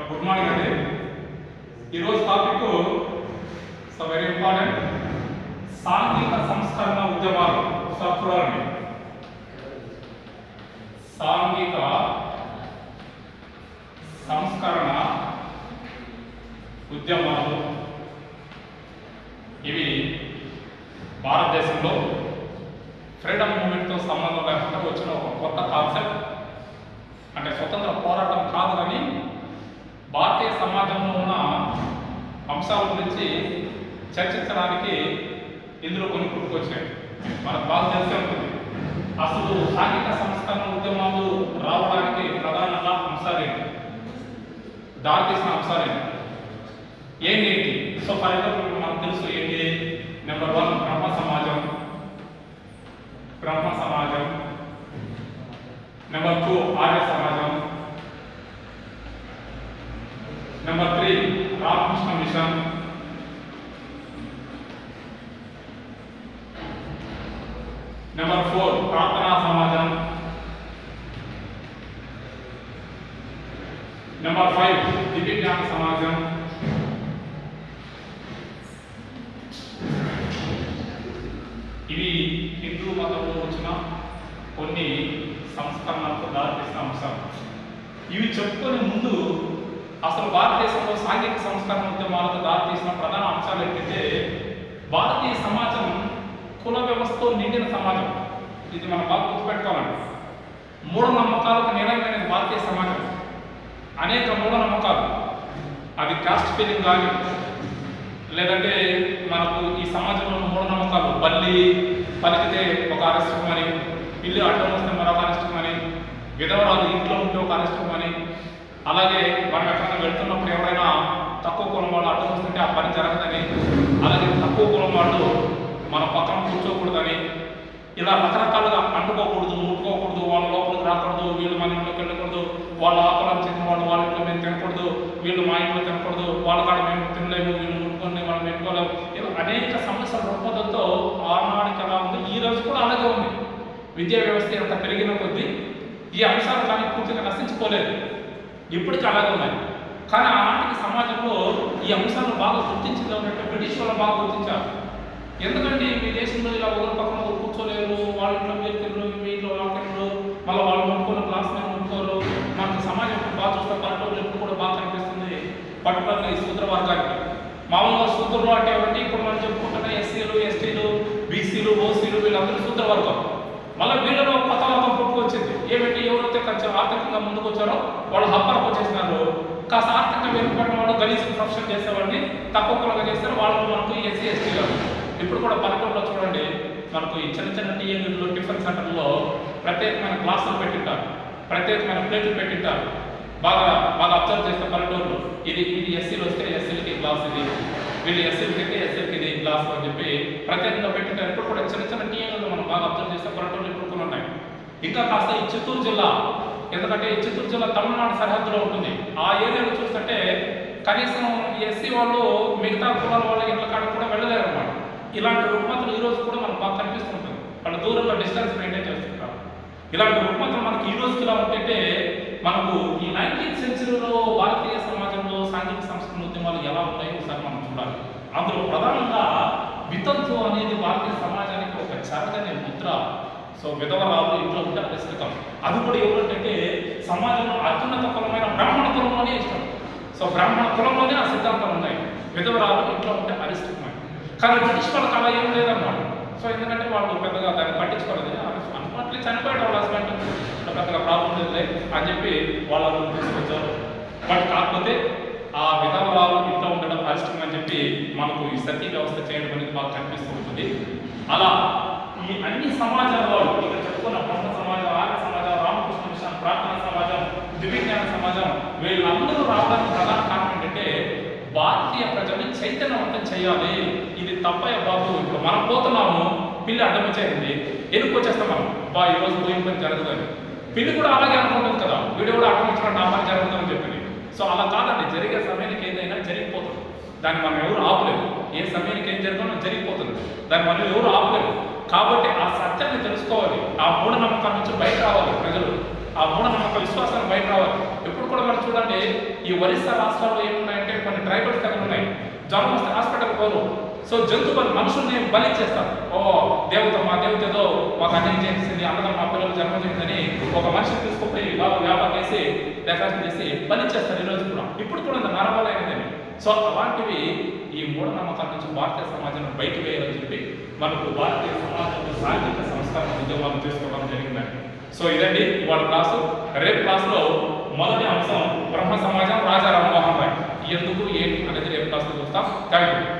Good morning అండి. ఈరోజు topic very important, సాంఘిక సంస్కరణ ఉద్యమాలు. చూడండి, సాంఘిక సంస్కరణ ఉద్యమాలు ఇవి భారతదేశంలో ఫ్రీడమ్ మూవ్మెంట్తో సంబంధం లేకుండా వచ్చిన ఒక కొత్త కాన్సెప్ట్. అంటే స్వతంత్ర పోరాటం కాదు, కానీ భారతీయ సమాజంలో ఉన్న అంశాల గురించి చర్చించడానికి ఇందులో కొన్ని పుట్టుకొచ్చాయి. మనకు బాగా తెలిసే ఉంటుంది. అసలు సాంఘిక సంస్కరణ ఉద్యమాలు రావడానికి ప్రధానంగా అంశాలేంటి, దారితీసిన అంశాలేంటి, ఏంటి. సో ఫర్ ఎగ్జాంపుల్ మనకు తెలుసు ఏంటి. నెంబర్ 1 బ్రహ్మ సమాజం. నెంబర్ 2 ఆర్య సమాజం. Number 3 Ramakrishna machine. నెంబర్ 4 ప్రార్థనా సమాజం. నెంబర్ 5 దివ్యజ్ఞాన సమాజం. ఇవి హిందూ మతంలో వచ్చిన కొన్ని సంస్కరణలకు దారితీసిన అంశాలు. ఇవి చెప్పుకునే ముందు అసలు భారతదేశంలో సాంఘిక సంస్కరణ ఉద్యమాలకు దారితీసిన ప్రధాన అంశాలు ఏంటంటే, భారతీయ సమాజం కుల వ్యవస్థతో నిండిన సమాజం. ఇది మనం బాగా గుర్తుపెట్టుకోవాలండి. మూఢనమ్మకాలకు నిలయమైనది భారతీయ సమాజం. అనేక మూఢనమ్మకాలు, అది కాస్ట్ ఫీలింగ్ కానీ, లేదంటే మనకు ఈ సమాజంలో మూఢనమ్మకాలు, బల్లి పలికితే ఒక అరెస్టం అని, ఇల్లు అడ్డం వస్తే మరొక అరెస్టం అని, విధవరాలు ఇంట్లో ఉంటే ఒక అరెస్టం అని, అలాగే మనం ఎక్కడైనా వెళ్తున్నప్పుడు ఎవరైనా తక్కువ కులం వాళ్ళు అడ్డం వస్తుంటే ఆ పని జరగదని, అలాగే తక్కువ కులం వాళ్ళు మన పక్కన కూర్చోకూడదని, ఇలా రకరకాలుగా అంటుకోకూడదు, ముట్టుకోకూడదు, వాళ్ళ లోపలికి రాకూడదు, వీళ్ళు మన ఇంట్లోకి వెళ్ళకూడదు, వాళ్ళ ఆకులం చెందిన వాళ్ళు వాళ్ళ ఇంట్లో మేము తినకూడదు, వీళ్ళు మా ఇంట్లో తినకూడదు, వాళ్ళ కాడ మేము తినలేము, వీళ్ళు ముట్టుకొని వాళ్ళు పెట్టుకోలేము. ఇలా అనేక సమస్యల దృక్పథంతో ఆనాడికి అలా ఉంది. ఈ రోజు కూడా అలాగే ఉంది. విద్యా వ్యవస్థ ఎంత పెరిగిన కొద్దీ ఈ అంశాలు కానీ పూర్తిగా నశించుకోలేదు, ఇప్పటికీ అలాగే ఉన్నాయి. కానీ ఆనాటికి సమాజంలో ఈ అంశాలను బాగా గుర్తించింది ఉన్నట్టు బ్రిటిష్ వాళ్ళు బాగా గుర్తించారు. ఎందుకంటే మీ దేశంలో ఇలా ఒకరి పక్కన ఒకరు కూర్చోలేరు, వాళ్ళ ఇంట్లో మీరు తినరు, మీ ఇంట్లో వాళ్ళ తినరు, మళ్ళీ వాళ్ళు ముట్టుకున్న క్లాస్ మీద ముట్టుకోరు. మనకు సమాజం బాగా చూస్తే పల్లెటూరు ఎప్పుడు కూడా బాగా కనిపిస్తుంది, పర్టికులర్గా ఈ శూద్ర వర్గానికి. మామూలుగా శూద్రులు అంటే ఏమంటే ఇప్పుడు మనం చెప్పుకుంటున్న ఎస్సీలు, ఎస్టీలు, బీసీలు, ఓసీలు వీళ్ళందరూ శూద్ర వర్గం. మళ్ళీ వీళ్ళలో కొత్త వర్గం పుట్టుకొచ్చింది. ఏమిటి, ఎవరైతే కొంచెం ఆర్థికంగా ముందుకు వచ్చారో వాళ్ళు హబ్బరకు వచ్చేసినారు. కాస్త ఆర్థికంగా వెనుకబడిన వాళ్ళు గలీజ్ ప్రొఫెషన్ చేసేవాడిని తక్కువ కులంగా చేస్తారు, వాళ్ళు మనకు ఎస్సీ ఎస్టీలు. ఇప్పుడు కూడా పల్లెటూరులో చూడండి, మనకు ఈ చిన్న చిన్న టీఎంలు టిఫిన్ సెంటర్లో ప్రత్యేకమైన గ్లాసులు పెట్టింటారు, ప్రత్యేకమైన ప్లేట్లు పెట్టింటారు. బాగా అబ్జర్వ్ చేస్తే పల్లెటూరులో ఇది ఎస్సీలు వస్తే ఎస్సీలకి గ్లాస్, ఇది వీళ్ళు ఎస్సీలకి అయితే ఎస్సీలకి ఇది గ్లాస్ అని చెప్పి ప్రత్యేకంగా పెట్టింటారు. ఇప్పుడు కూడా చిన్న చిన్న టీఎంలు మనం బాగా అబ్జర్వ్ చేస్తే పల్లెటూరులో ఇప్పుడు కూడా ఉన్నాయి. ఇంకా కాస్త ఈ చిత్తూరు జిల్లా, ఎందుకంటే ఈ చిత్తూరు జిల్లా తమిళనాడు సరిహద్దులో ఉంటుంది. ఆ ఏరియాలో చూస్తుంటే కనీసం ఎస్సీ వాళ్ళు మిగతా కులాల వాళ్ళ ఇళ్ళ కాడ కూడా వెళ్ళలేరు అన్నమాట. ఇలాంటి రుగ్మతలు ఈ రోజు కూడా మనకు బాగా కనిపిస్తుంటుంది. వాళ్ళ దూరంలో డిస్టెన్స్ మెయింటైన్ చేస్తుంటారు. ఇలాంటి రుగ్మతలు మనకి ఈ రోజుకి ఇలా ఉంటుంటే, మనకు ఈ 19th సెంచరీలో భారతీయ సమాజంలో సాంఘిక సంస్కరణ ఉద్యమాలు ఎలా ఉన్నాయో ఒకసారి మనం చూడాలి. అందులో ప్రధానంగా వితంతు అనేది భారతీయ సమాజానికి ఒక చెరగని ముద్ర. సో విధవరాలు ఇంట్లో ఉంటే పరిస్థితం. అది కూడా ఎవరంటే సమాజంలో అత్యున్నత కులమైన బ్రాహ్మణ కులంలోనే ఇష్టం. సో బ్రాహ్మణ కులంలోనే ఆ సిద్ధాంతాలు ఉన్నాయి. విధవరాలు ఇంట్లో ఉంటే పరిస్థితం. కానీ బ్రిటిష్ వాళ్ళకి అలా ఏం లేదన్నమాట. సో ఎందుకంటే వాళ్ళు పెద్దగా దాన్ని పట్టించుకోలేదు. అన్ఫార్చునేట్లీ చనిపోయాడు వాళ్ళ హస్బెండ్, పెద్దగా ప్రాబ్లం లేదులే అని చెప్పి వాళ్ళు తీసుకొచ్చారు. బట్ కాకపోతే ఆ విధవరాలు ఇంట్లో ఉండడం పరిస్థితం అని చెప్పి మనకు ఈ సతీ వ్యవస్థ చేయడం అనేది బాగా కనిపిస్తూ ఉంటుంది. అలా ఈ అన్ని సమాజాల వాళ్ళు ఇక్కడ చెప్పుకున్న బ్రహ్మ సమాజం, ఆర్య సమాజం, రామకృష్ణ మిషన్, ప్రార్థనా సమాజం, దివ్యజ్ఞాన సమాజం వీళ్ళందరూ రావడానికి ప్రధాన కారణం ఏంటంటే, భారతీయ ప్రజల్ని చైతన్యవంతం చేయాలి. ఇది తప్పయ్య బాబు, ఇప్పుడు మనం పోతున్నాము, పిల్లి అడ్డం వచ్చేయండి, ఎదుకు వచ్చేస్తాం మనం, ఈరోజు పోయిన పని జరగదని. పిల్లి కూడా అలాగే అనుకుంటుంది కదా, వీడు కూడా అడ్డం వచ్చినట్టు ఆ పని జరుగుతుందని చెప్పింది. సో అలా కాదండి, జరిగే సమయానికి ఏదైనా జరిగిపోతుంది. దాన్ని మనం ఎవరు ఆపలేదు. ఏ సమయానికి ఏం జరుగుతుందో జరిగిపోతుంది, దాన్ని మనం ఎవరు ఆపలేదు. కాబట్టి ఆ సత్యాన్ని తెలుసుకోవాలి, ఆ మూఢనమ్మకాల నుంచి బయట రావాలి ప్రజలు, ఆ మూఢనమ్మక విశ్వాసాన్ని బయట రావాలి. ఎప్పుడు కూడా మనం చూడాలి చూడండి, ఈ ఒరిస్సా రాష్ట్రాల్లో ఏమున్నాయంటే కొన్ని ట్రైబల్ తెగలు ఉన్నాయి. జ్వరం వస్తే హాస్పిటల్ పోరు. సో జంతువులు మనుషుల్ని బలి చేస్తారు. ఓ దేవత, మా దేవత ఏదో మాకు అన్నం చేసింది, అన్నదం మా పిల్లలు జన్మ చేసిందని ఒక మనిషిని తీసుకుపోయి బాగా వ్యాపారం చేసి డెకరేషన్ చేసి బలి చేస్తారు ఈ రోజు కూడా. ఇప్పుడు కూడా నరబలైనదని. సో అలాంటివి ఈ మూఢనమ్మకాల నుంచి భారతీయ సమాజాన్ని బయట వేయాలని చెప్పి మనకు భారతీయ సమాజంలో సాంఘిక సంస్కరణ ఉద్యమాలు తీసుకోవడం జరిగిందండి. సో ఇదండి ఇవాళ క్లాసు. రేపు క్లాసులో మొదటి అంశం బ్రహ్మ సమాజం, రాజా రామ్మోహన్ రాయ్ ఎందుకు ఏంటి అనేది రేపు క్లాసులో చూస్తాం. Thank you.